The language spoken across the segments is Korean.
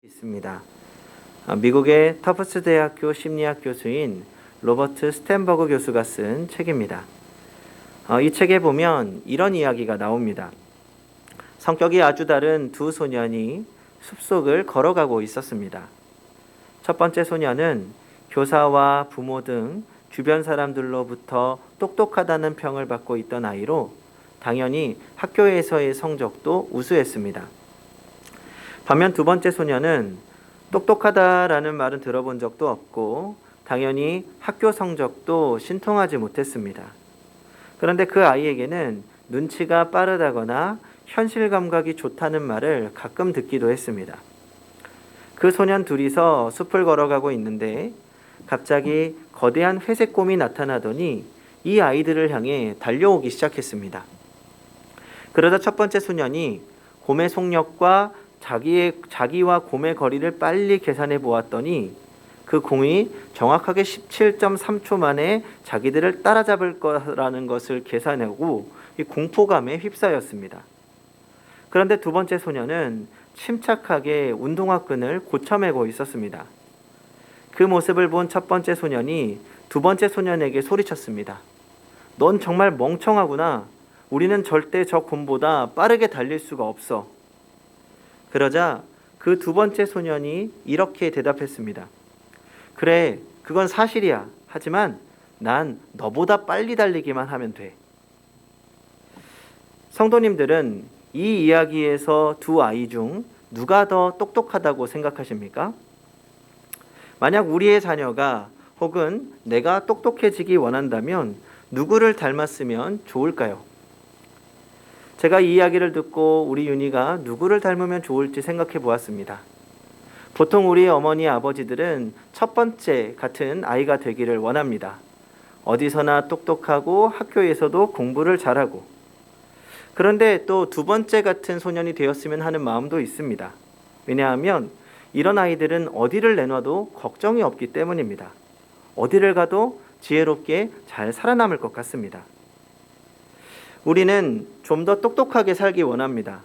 있습니다. 미국의 터프스 대학교 심리학 교수인 로버트 스탠버그 교수가 쓴 책입니다. 이 책에 보면 이런 이야기가 나옵니다. 성격이 아주 다른 두 소년이 숲속을 걸어가고 있었습니다. 첫 번째 소년은 교사와 부모 등 주변 사람들로부터 똑똑하다는 평을 받고 있던 아이로 당연히 학교에서의 성적도 우수했습니다. 반면 두 번째 소년은 똑똑하다라는 말은 들어본 적도 없고 당연히 학교 성적도 신통하지 못했습니다. 그런데 그 아이에게는 눈치가 빠르다거나 현실 감각이 좋다는 말을 가끔 듣기도 했습니다. 그 소년 둘이서 숲을 걸어가고 있는데 갑자기 거대한 회색 곰이 나타나더니 이 아이들을 향해 달려오기 시작했습니다. 그러자 첫 번째 소년이 곰의 속력과 자기와 곰의 거리를 빨리 계산해 보았더니 그 곰이 정확하게 17.3초 만에 자기들을 따라잡을 거라는 것을 계산하고 이 공포감에 휩싸였습니다. 그런데 두 번째 소년은 침착하게 운동화 끈을 고쳐매고 있었습니다. 그 모습을 본 첫 번째 소년이 두 번째 소년에게 소리쳤습니다. 넌 정말 멍청하구나. 우리는 절대 저 곰보다 빠르게 달릴 수가 없어. 그러자 그 두 번째 소년이 이렇게 대답했습니다. 그래, 그건 사실이야. 하지만 난 너보다 빨리 달리기만 하면 돼. 성도님들은 이 이야기에서 두 아이 중 누가 더 똑똑하다고 생각하십니까? 만약 우리의 자녀가 혹은 내가 똑똑해지기 원한다면 누구를 닮았으면 좋을까요? 제가 이 이야기를 듣고 우리 윤희가 누구를 닮으면 좋을지 생각해 보았습니다. 보통 우리 어머니 아버지들은 첫 번째 같은 아이가 되기를 원합니다. 어디서나 똑똑하고 학교에서도 공부를 잘하고. 그런데 또 두 번째 같은 소년이 되었으면 하는 마음도 있습니다. 왜냐하면 이런 아이들은 어디를 내놔도 걱정이 없기 때문입니다. 어디를 가도 지혜롭게 잘 살아남을 것 같습니다. 우리는 좀 더 똑똑하게 살기 원합니다.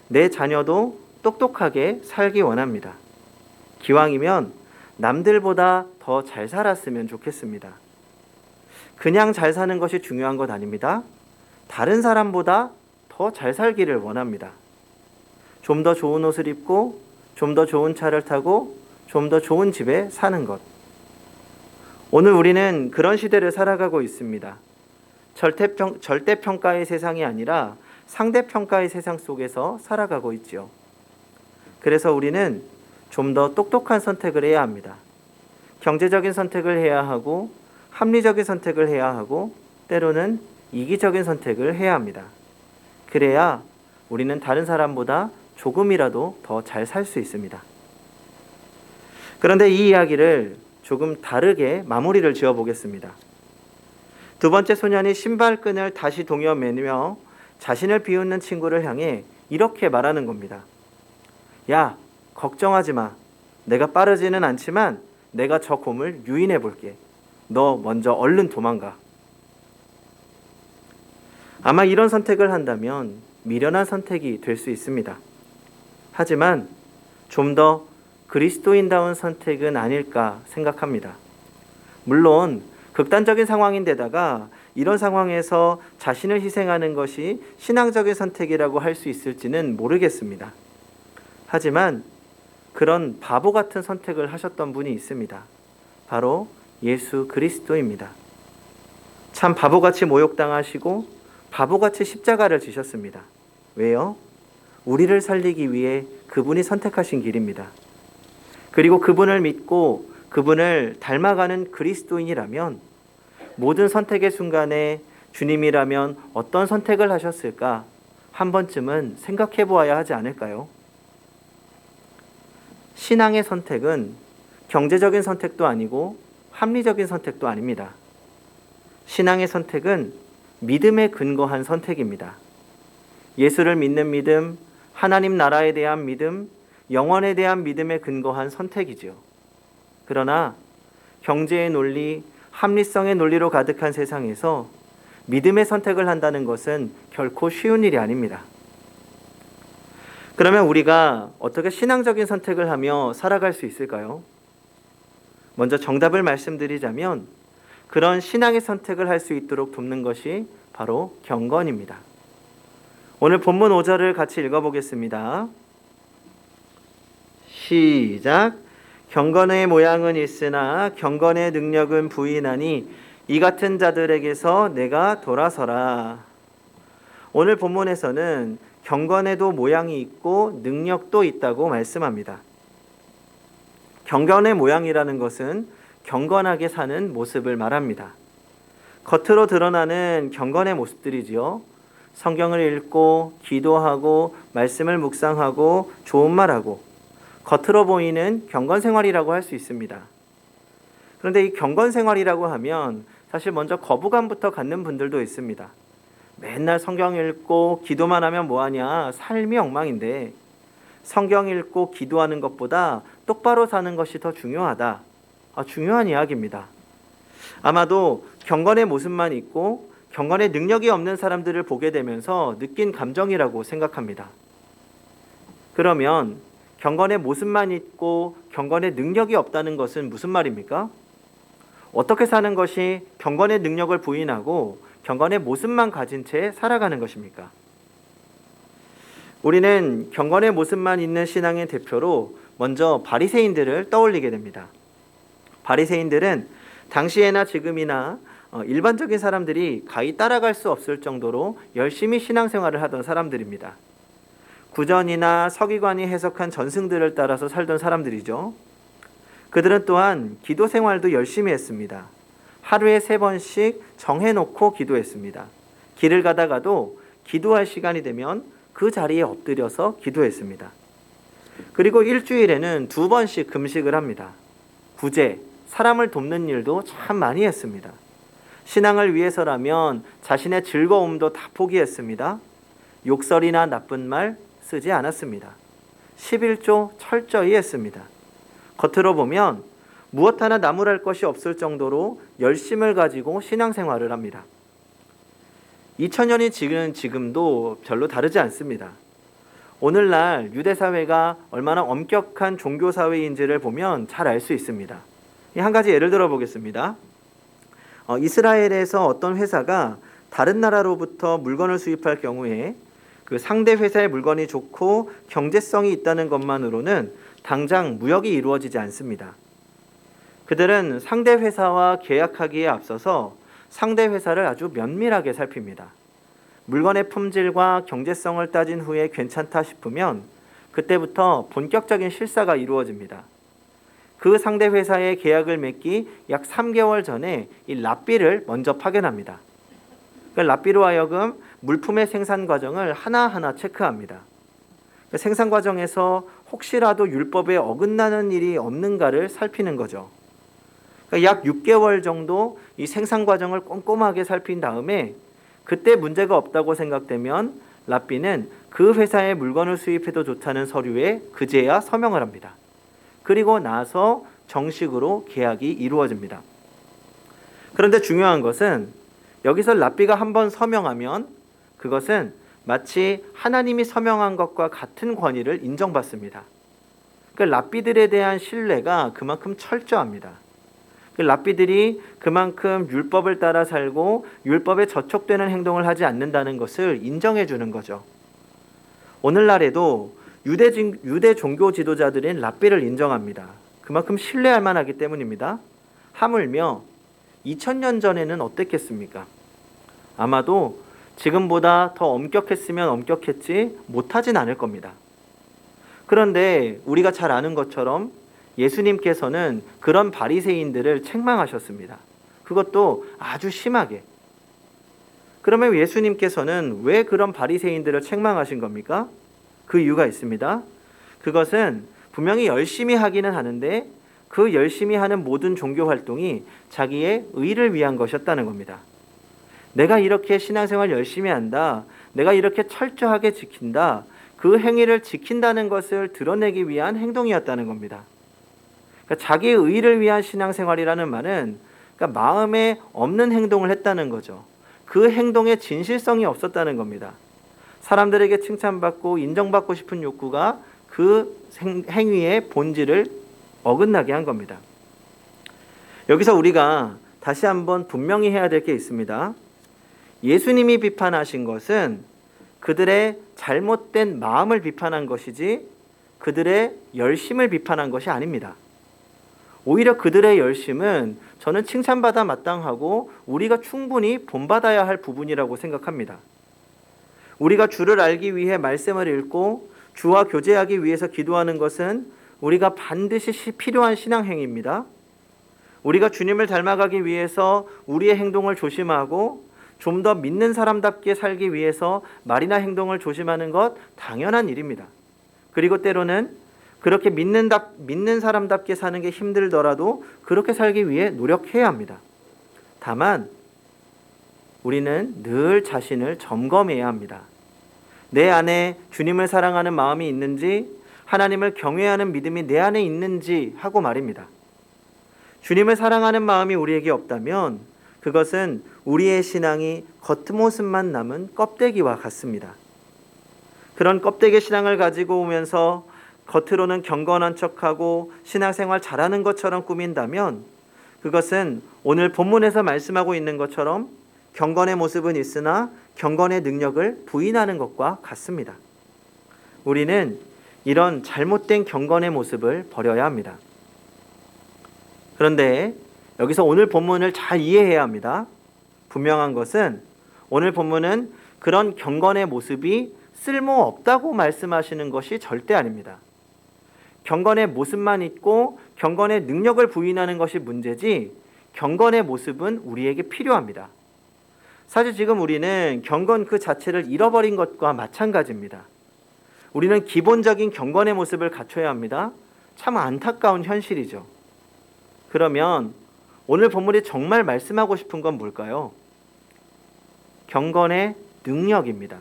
내 자녀도 똑똑하게 살기 원합니다. 기왕이면 남들보다 더 잘 살았으면 좋겠습니다. 그냥 잘 사는 것이 중요한 것 아닙니다. 다른 사람보다 더 잘 살기를 원합니다. 좀 더 좋은 옷을 입고, 좀 더 좋은 차를 타고, 좀 더 좋은 집에 사는 것. 오늘 우리는 그런 시대를 살아가고 있습니다. 절대평가의 세상이 아니라 상대평가의 세상 속에서 살아가고 있지요. 그래서 우리는 좀 더 똑똑한 선택을 해야 합니다. 경제적인 선택을 해야 하고 합리적인 선택을 해야 하고 때로는 이기적인 선택을 해야 합니다. 그래야 우리는 다른 사람보다 조금이라도 더 잘 살 수 있습니다. 그런데 이 이야기를 조금 다르게 마무리를 지어보겠습니다. 두 번째 소년이 신발끈을 다시 동여 매며 자신을 비웃는 친구를 향해 이렇게 말하는 겁니다. 야, 걱정하지 마. 내가 빠르지는 않지만 내가 저 곰을 유인해 볼게. 너 먼저 얼른 도망가. 아마 이런 선택을 한다면 미련한 선택이 될 수 있습니다. 하지만 좀 더 그리스도인다운 선택은 아닐까 생각합니다. 물론 극단적인 상황인데다가 이런 상황에서 자신을 희생하는 것이 신앙적인 선택이라고 할 수 있을지는 모르겠습니다. 하지만 그런 바보 같은 선택을 하셨던 분이 있습니다. 바로 예수 그리스도입니다. 참 바보같이 모욕당하시고 바보같이 십자가를 지셨습니다. 왜요? 우리를 살리기 위해 그분이 선택하신 길입니다. 그리고 그분을 믿고 그분을 닮아가는 그리스도인이라면 모든 선택의 순간에 주님이라면 어떤 선택을 하셨을까 한 번쯤은 생각해 보아야 하지 않을까요? 신앙의 선택은 경제적인 선택도 아니고 합리적인 선택도 아닙니다. 신앙의 선택은 믿음에 근거한 선택입니다. 예수를 믿는 믿음, 하나님 나라에 대한 믿음, 영원에 대한 믿음에 근거한 선택이지요. 그러나 경제의 논리, 합리성의 논리로 가득한 세상에서 믿음의 선택을 한다는 것은 결코 쉬운 일이 아닙니다. 그러면 우리가 어떻게 신앙적인 선택을 하며 살아갈 수 있을까요? 먼저 정답을 말씀드리자면 그런 신앙의 선택을 할 수 있도록 돕는 것이 바로 경건입니다. 오늘 본문 5절을 같이 읽어보겠습니다. 시작. 경건의 모양은 있으나 경건의 능력은 부인하니 이 같은 자들에게서 내가 돌아서라. 오늘 본문에서는 경건에도 모양이 있고 능력도 있다고 말씀합니다. 경건의 모양이라는 것은 경건하게 사는 모습을 말합니다. 겉으로 드러나는 경건의 모습들이지요. 성경을 읽고 기도하고 말씀을 묵상하고 좋은 말하고 겉으로 보이는 경건 생활이라고 할 수 있습니다. 그런데 이 경건 생활이라고 하면 사실 먼저 거부감부터 갖는 분들도 있습니다. 맨날 성경 읽고 기도만 하면 뭐하냐? 삶이 엉망인데 성경 읽고 기도하는 것보다 똑바로 사는 것이 더 중요하다. 중요한 이야기입니다. 아마도 경건의 모습만 있고 경건의 능력이 없는 사람들을 보게 되면서 느낀 감정이라고 생각합니다. 그러면 경건의 모습만 있고 경건의 능력이 없다는 것은 무슨 말입니까? 어떻게 사는 것이 경건의 능력을 부인하고 경건의 모습만 가진 채 살아가는 것입니까? 우리는 경건의 모습만 있는 신앙의 대표로 먼저 바리새인들을 떠올리게 됩니다. 바리새인들은 당시에나 지금이나 일반적인 사람들이 가히 따라갈 수 없을 정도로 열심히 신앙생활을 하던 사람들입니다. 구전이나 서기관이 해석한 전승들을 따라서 살던 사람들이죠. 그들은 또한 기도 생활도 열심히 했습니다. 하루에 3번씩 정해놓고 기도했습니다. 길을 가다가도 기도할 시간이 되면 그 자리에 엎드려서 기도했습니다. 그리고 일주일에는 2번씩 금식을 합니다. 구제, 사람을 돕는 일도 참 많이 했습니다. 신앙을 위해서라면 자신의 즐거움도 다 포기했습니다. 욕설이나 나쁜 말 쓰지 않았습니다. 11조 철저히 했습니다. 겉으로 보면 무엇 하나 나무랄 것이 없을 정도로 열심을 가지고 신앙생활을 합니다. 2000년이 지금도 별로 다르지 않습니다. 오늘날 유대사회가 얼마나 엄격한 종교사회인지를 보면 잘 알 수 있습니다. 한 가지 예를 들어 보겠습니다. 이스라엘에서 어떤 회사가 다른 나라로부터 물건을 수입할 경우에 그 상대 회사의 물건이 좋고 경제성이 있다는 것만으로는 당장 무역이 이루어지지 않습니다. 그들은 상대 회사와 계약하기에 앞서서 상대 회사를 아주 면밀하게 살핍니다. 물건의 품질과 경제성을 따진 후에 괜찮다 싶으면 그때부터 본격적인 실사가 이루어집니다. 그 상대 회사의 계약을 맺기 약 3개월 전에 이 랍비를 먼저 파견합니다. 그 랍비로 하여금 물품의 생산 과정을 하나하나 체크합니다. 그 생산 과정에서 혹시라도 율법에 어긋나는 일이 없는가를 살피는 거죠. 약 6개월 정도 이 생산 과정을 꼼꼼하게 살핀 다음에 그때 문제가 없다고 생각되면 랍비는 그 회사의 물건을 수입해도 좋다는 서류에 그제야 서명을 합니다. 그리고 나서 정식으로 계약이 이루어집니다. 그런데 중요한 것은 여기서 랍비가 한번 서명하면 그것은 마치 하나님이 서명한 것과 같은 권위를 인정받습니다. 그 랍비들에 대한 신뢰가 그만큼 철저합니다. 그 랍비들이 그만큼 율법을 따라 살고 율법에 저촉되는 행동을 하지 않는다는 것을 인정해 주는 거죠. 오늘날에도 유대 종교 지도자들인 랍비를 인정합니다. 그만큼 신뢰할 만하기 때문입니다. 하물며 2000년 전에는 어땠겠습니까? 아마도 지금보다 더 엄격했으면 엄격했지 못하진 않을 겁니다. 그런데 우리가 잘 아는 것처럼 예수님께서는 그런 바리새인들을 책망하셨습니다. 그것도 아주 심하게. 그러면 예수님께서는 왜 그런 바리새인들을 책망하신 겁니까? 그 이유가 있습니다. 그것은 분명히 열심히 하기는 하는데 그 열심히 하는 모든 종교 활동이 자기의 의를 위한 것이었다는 겁니다. 내가 이렇게 신앙생활 열심히 한다. 내가 이렇게 철저하게 지킨다. 그 행위를 지킨다는 것을 드러내기 위한 행동이었다는 겁니다. 그러니까 자기의 의를 위한 신앙생활이라는 말은 그러니까 마음에 없는 행동을 했다는 거죠. 그 행동에 진실성이 없었다는 겁니다. 사람들에게 칭찬받고 인정받고 싶은 욕구가 그 행위의 본질을 어긋나게 한 겁니다. 여기서 우리가 다시 한번 분명히 해야 될 게 있습니다. 예수님이 비판하신 것은 그들의 잘못된 마음을 비판한 것이지 그들의 열심을 비판한 것이 아닙니다. 오히려 그들의 열심은 저는 칭찬받아 마땅하고 우리가 충분히 본받아야 할 부분이라고 생각합니다. 우리가 주를 알기 위해 말씀을 읽고 주와 교제하기 위해서 기도하는 것은 우리가 반드시 필요한 신앙행위입니다. 우리가 주님을 닮아가기 위해서 우리의 행동을 조심하고 좀 더 믿는 사람답게 살기 위해서 말이나 행동을 조심하는 것 당연한 일입니다. 그리고 때로는 그렇게 믿는 사람답게 사는 게 힘들더라도 그렇게 살기 위해 노력해야 합니다. 다만 우리는 늘 자신을 점검해야 합니다. 내 안에 주님을 사랑하는 마음이 있는지, 하나님을 경외하는 믿음이 내 안에 있는지 하고 말입니다. 주님을 사랑하는 마음이 우리에게 없다면 그것은 우리의 신앙이 겉모습만 남은 껍데기와 같습니다. 그런 껍데기 신앙을 가지고 오면서 겉으로는 경건한 척하고 신앙생활 잘하는 것처럼 꾸민다면 그것은 오늘 본문에서 말씀하고 있는 것처럼 경건의 모습은 있으나 경건의 능력을 부인하는 것과 같습니다. 우리는 이런 잘못된 경건의 모습을 버려야 합니다. 그런데 여기서 오늘 본문을 잘 이해해야 합니다. 분명한 것은 오늘 본문은 그런 경건의 모습이 쓸모없다고 말씀하시는 것이 절대 아닙니다. 경건의 모습만 있고 경건의 능력을 부인하는 것이 문제지 경건의 모습은 우리에게 필요합니다. 사실 지금 우리는 경건 그 자체를 잃어버린 것과 마찬가지입니다. 우리는 기본적인 경건의 모습을 갖춰야 합니다. 참 안타까운 현실이죠. 그러면 오늘 본문이 정말 말씀하고 싶은 건 뭘까요? 경건의 능력입니다.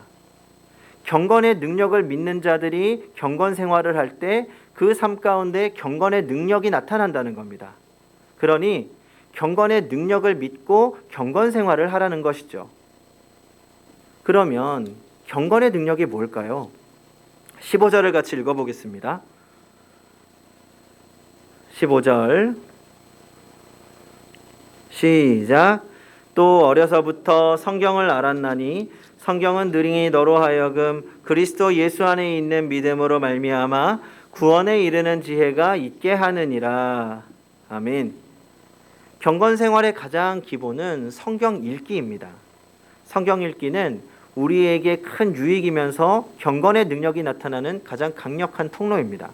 경건의 능력을 믿는 자들이 경건 생활을 할 때 그 삶 가운데 경건의 능력이 나타난다는 겁니다. 그러니 경건의 능력을 믿고 경건 생활을 하라는 것이죠. 그러면 경건의 능력이 뭘까요? 15절을 같이 읽어보겠습니다. 15절 시작. 또 어려서부터 성경을 알았나니 성경은 능히 너로 하여금 그리스도 예수 안에 있는 믿음으로 말미암아 구원에 이르는 지혜가 있게 하느니라. 아멘. 경건 생활의 가장 기본은 성경 읽기입니다. 성경 읽기는 우리에게 큰 유익이면서 경건의 능력이 나타나는 가장 강력한 통로입니다.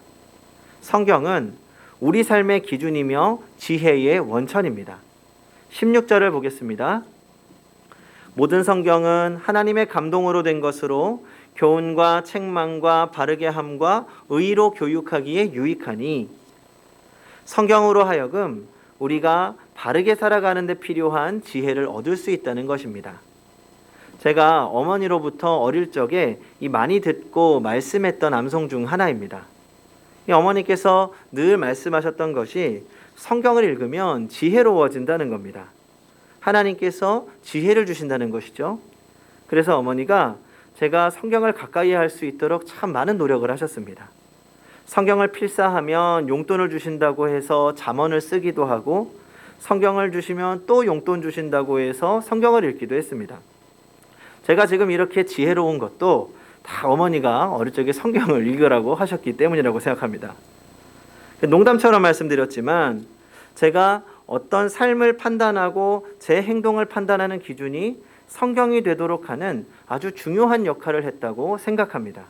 성경은 우리 삶의 기준이며 지혜의 원천입니다. 16절을 보겠습니다. 모든 성경은 하나님의 감동으로 된 것으로 교훈과 책망과 바르게 함과 의로 교육하기에 유익하니 성경으로 하여금 우리가 바르게 살아가는 데 필요한 지혜를 얻을 수 있다는 것입니다. 제가 어머니로부터 어릴 적에 이 많이 듣고 말씀했던 암송 중 하나입니다. 이 어머니께서 늘 말씀하셨던 것이 성경을 읽으면 지혜로워진다는 겁니다. 하나님께서 지혜를 주신다는 것이죠. 그래서 어머니가 제가 성경을 가까이 할 수 있도록 참 많은 노력을 하셨습니다. 성경을 필사하면 용돈을 주신다고 해서 잠언을 쓰기도 하고 성경을 주시면 또 용돈 주신다고 해서 성경을 읽기도 했습니다. 제가 지금 이렇게 지혜로운 것도 다 어머니가 어릴 적에 성경을 읽으라고 하셨기 때문이라고 생각합니다. 농담처럼 말씀드렸지만 제가 어떤 삶을 판단하고 제 행동을 판단하는 기준이 성경이 되도록 하는 아주 중요한 역할을 했다고 생각합니다.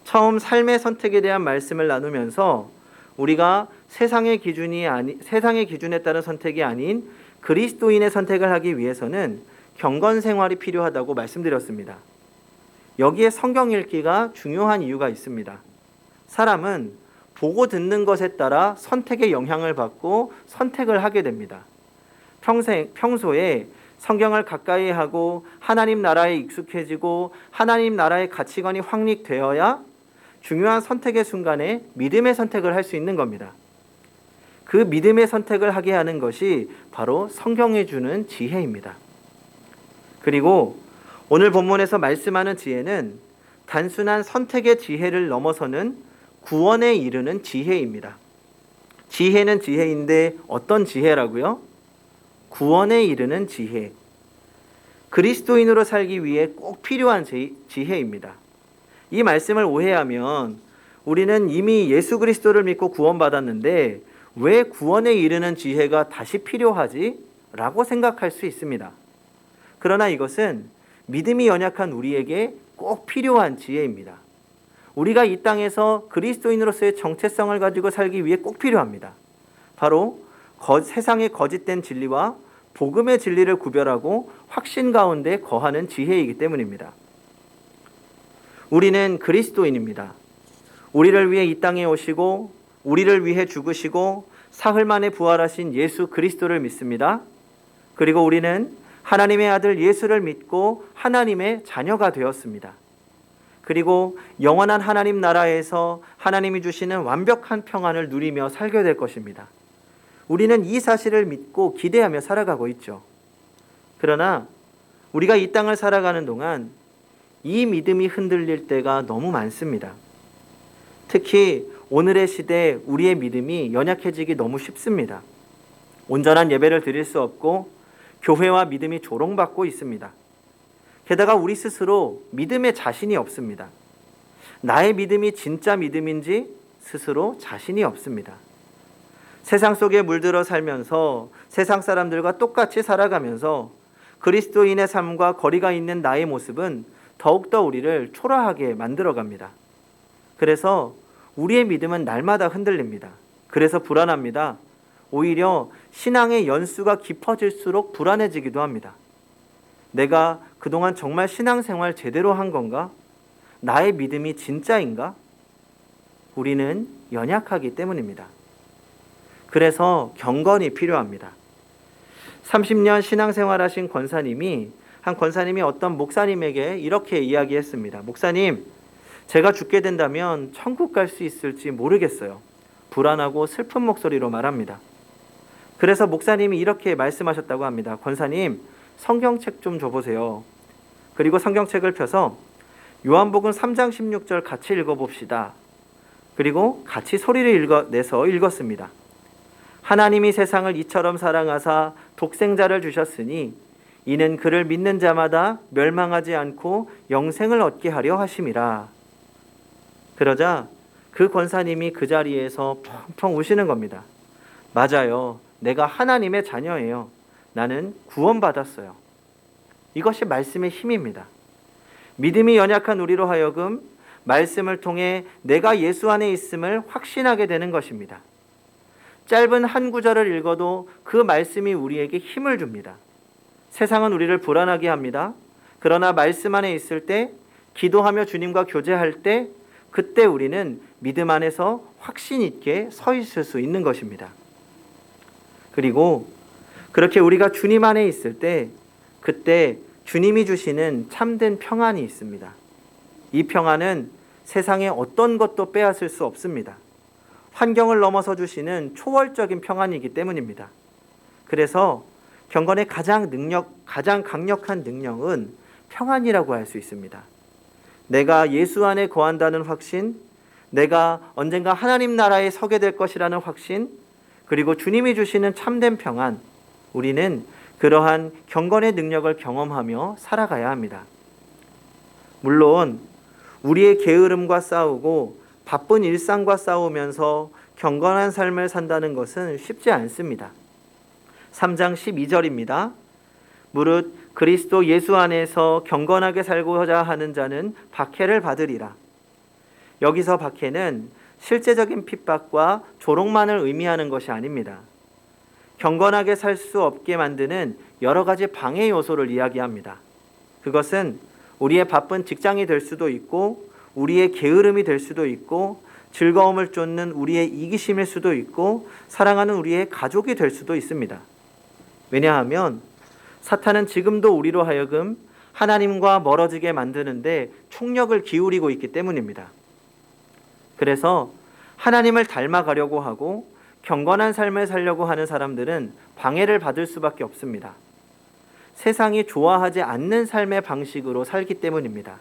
처음 삶의 선택에 대한 말씀을 나누면서 우리가 세상의 기준에 따른 선택이 아닌 그리스도인의 선택을 하기 위해서는 경건 생활이 필요하다고 말씀드렸습니다. 여기에 성경 읽기가 중요한 이유가 있습니다. 사람은 보고 듣는 것에 따라 선택의 영향을 받고 선택을 하게 됩니다. 평소에 성경을 가까이 하고 하나님 나라에 익숙해지고 하나님 나라의 가치관이 확립되어야 중요한 선택의 순간에 믿음의 선택을 할 수 있는 겁니다. 그 믿음의 선택을 하게 하는 것이 바로 성경이 주는 지혜입니다. 그리고 오늘 본문에서 말씀하는 지혜는 단순한 선택의 지혜를 넘어서는 구원에 이르는 지혜입니다. 지혜는 지혜인데 어떤 지혜라고요? 구원에 이르는 지혜. 그리스도인으로 살기 위해 꼭 필요한 지혜입니다. 이 말씀을 오해하면 우리는 이미 예수 그리스도를 믿고 구원받았는데 왜 구원에 이르는 지혜가 다시 필요하지? 라고 생각할 수 있습니다. 그러나 이것은 믿음이 연약한 우리에게 꼭 필요한 지혜입니다. 우리가 이 땅에서 그리스도인으로서의 정체성을 가지고 살기 위해 꼭 필요합니다. 바로 세상의 거짓된 진리와 복음의 진리를 구별하고 확신 가운데 거하는 지혜이기 때문입니다. 우리는 그리스도인입니다. 우리를 위해 이 땅에 오시고 우리를 위해 죽으시고 사흘 만에 부활하신 예수 그리스도를 믿습니다. 그리고 우리는 하나님의 아들 예수를 믿고 하나님의 자녀가 되었습니다. 그리고 영원한 하나님 나라에서 하나님이 주시는 완벽한 평안을 누리며 살게 될 것입니다. 우리는 이 사실을 믿고 기대하며 살아가고 있죠. 그러나 우리가 이 땅을 살아가는 동안 이 믿음이 흔들릴 때가 너무 많습니다. 특히 오늘의 시대에 우리의 믿음이 연약해지기 너무 쉽습니다. 온전한 예배를 드릴 수 없고 교회와 믿음이 조롱받고 있습니다. 게다가 우리 스스로 믿음에 자신이 없습니다. 나의 믿음이 진짜 믿음인지 스스로 자신이 없습니다. 세상 속에 물들어 살면서 세상 사람들과 똑같이 살아가면서 그리스도인의 삶과 거리가 있는 나의 모습은 더욱더 우리를 초라하게 만들어갑니다. 그래서 우리의 믿음은 날마다 흔들립니다. 그래서 불안합니다. 오히려 신앙의 연수가 깊어질수록 불안해지기도 합니다. 내가 그동안 정말 신앙생활 제대로 한 건가? 나의 믿음이 진짜인가? 우리는 연약하기 때문입니다. 그래서 경건이 필요합니다. 30년 신앙생활 하신 한 권사님이 어떤 목사님에게 이렇게 이야기했습니다. 목사님, 제가 죽게 된다면 천국 갈 수 있을지 모르겠어요. 불안하고 슬픈 목소리로 말합니다. 그래서 목사님이 이렇게 말씀하셨다고 합니다. 권사님, 성경책 좀 줘보세요. 그리고 성경책을 펴서 요한복음 3장 16절 같이 읽어봅시다. 그리고 같이 소리를 내서 읽었습니다. 하나님이 세상을 이처럼 사랑하사 독생자를 주셨으니 이는 그를 믿는 자마다 멸망하지 않고 영생을 얻게 하려 하심이라. 그러자 그 권사님이 그 자리에서 펑펑 우시는 겁니다. 맞아요. 내가 하나님의 자녀예요. 나는 구원받았어요. 이것이 말씀의 힘입니다. 믿음이 연약한 우리로 하여금 말씀을 통해 내가 예수 안에 있음을 확신하게 되는 것입니다. 짧은 한 구절을 읽어도 그 말씀이 우리에게 힘을 줍니다. 세상은 우리를 불안하게 합니다. 그러나 말씀 안에 있을 때, 기도하며 주님과 교제할 때, 그때 우리는 믿음 안에서 확신 있게 서 있을 수 있는 것입니다. 그리고 그렇게 우리가 주님 안에 있을 때, 그때 주님이 주시는 참된 평안이 있습니다. 이 평안은 세상의 어떤 것도 빼앗을 수 없습니다. 환경을 넘어서 주시는 초월적인 평안이기 때문입니다. 그래서 경건의 가장 강력한 능력은 평안이라고 할 수 있습니다. 내가 예수 안에 거한다는 확신, 내가 언젠가 하나님 나라에 서게 될 것이라는 확신, 그리고 주님이 주시는 참된 평안, 우리는 그러한 경건의 능력을 경험하며 살아가야 합니다. 물론 우리의 게으름과 싸우고 바쁜 일상과 싸우면서 경건한 삶을 산다는 것은 쉽지 않습니다. 3장 12절입니다. 무릇 그리스도 예수 안에서 경건하게 살고자 하는 자는 박해를 받으리라. 여기서 박해는 실제적인 핍박과 조롱만을 의미하는 것이 아닙니다. 경건하게 살 수 없게 만드는 여러 가지 방해 요소를 이야기합니다. 그것은 우리의 바쁜 직장이 될 수도 있고, 우리의 게으름이 될 수도 있고, 즐거움을 쫓는 우리의 이기심일 수도 있고, 사랑하는 우리의 가족이 될 수도 있습니다. 왜냐하면 사탄은 지금도 우리로 하여금 하나님과 멀어지게 만드는데 총력을 기울이고 있기 때문입니다. 그래서 하나님을 닮아가려고 하고 경건한 삶을 살려고 하는 사람들은 방해를 받을 수밖에 없습니다. 세상이 좋아하지 않는 삶의 방식으로 살기 때문입니다.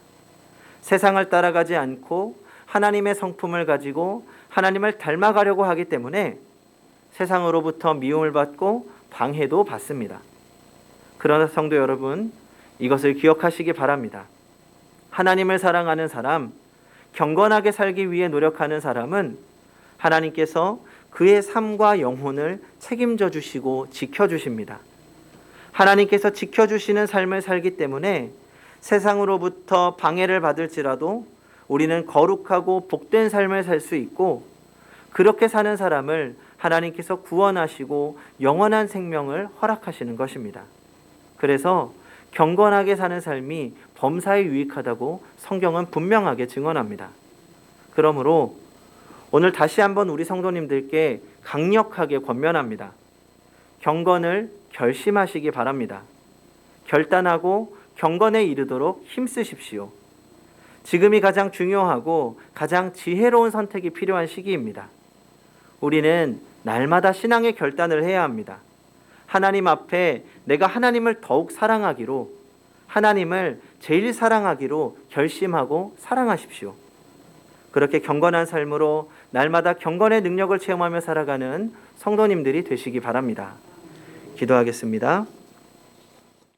세상을 따라가지 않고 하나님의 성품을 가지고 하나님을 닮아가려고 하기 때문에 세상으로부터 미움을 받고 방해도 받습니다. 그러나 성도 여러분, 이것을 기억하시기 바랍니다. 하나님을 사랑하는 사람, 경건하게 살기 위해 노력하는 사람은 하나님께서 그의 삶과 영혼을 책임져 주시고 지켜주십니다. 하나님께서 지켜주시는 삶을 살기 때문에 세상으로부터 방해를 받을지라도 우리는 거룩하고 복된 삶을 살 수 있고, 그렇게 사는 사람을 하나님께서 구원하시고 영원한 생명을 허락하시는 것입니다. 그래서 경건하게 사는 삶이 범사에 유익하다고 성경은 분명하게 증언합니다. 그러므로 오늘 다시 한번 우리 성도님들께 강력하게 권면합니다. 경건을 결심하시기 바랍니다. 결단하고 경건에 이르도록 힘쓰십시오. 지금이 가장 중요하고 가장 지혜로운 선택이 필요한 시기입니다. 우리는 날마다 신앙의 결단을 해야 합니다. 하나님 앞에 내가 하나님을 더욱 사랑하기로, 하나님을 제일 사랑하기로 결심하고 사랑하십시오. 그렇게 경건한 삶으로 날마다 경건의 능력을 체험하며 살아가는 성도님들이 되시기 바랍니다. 기도하겠습니다.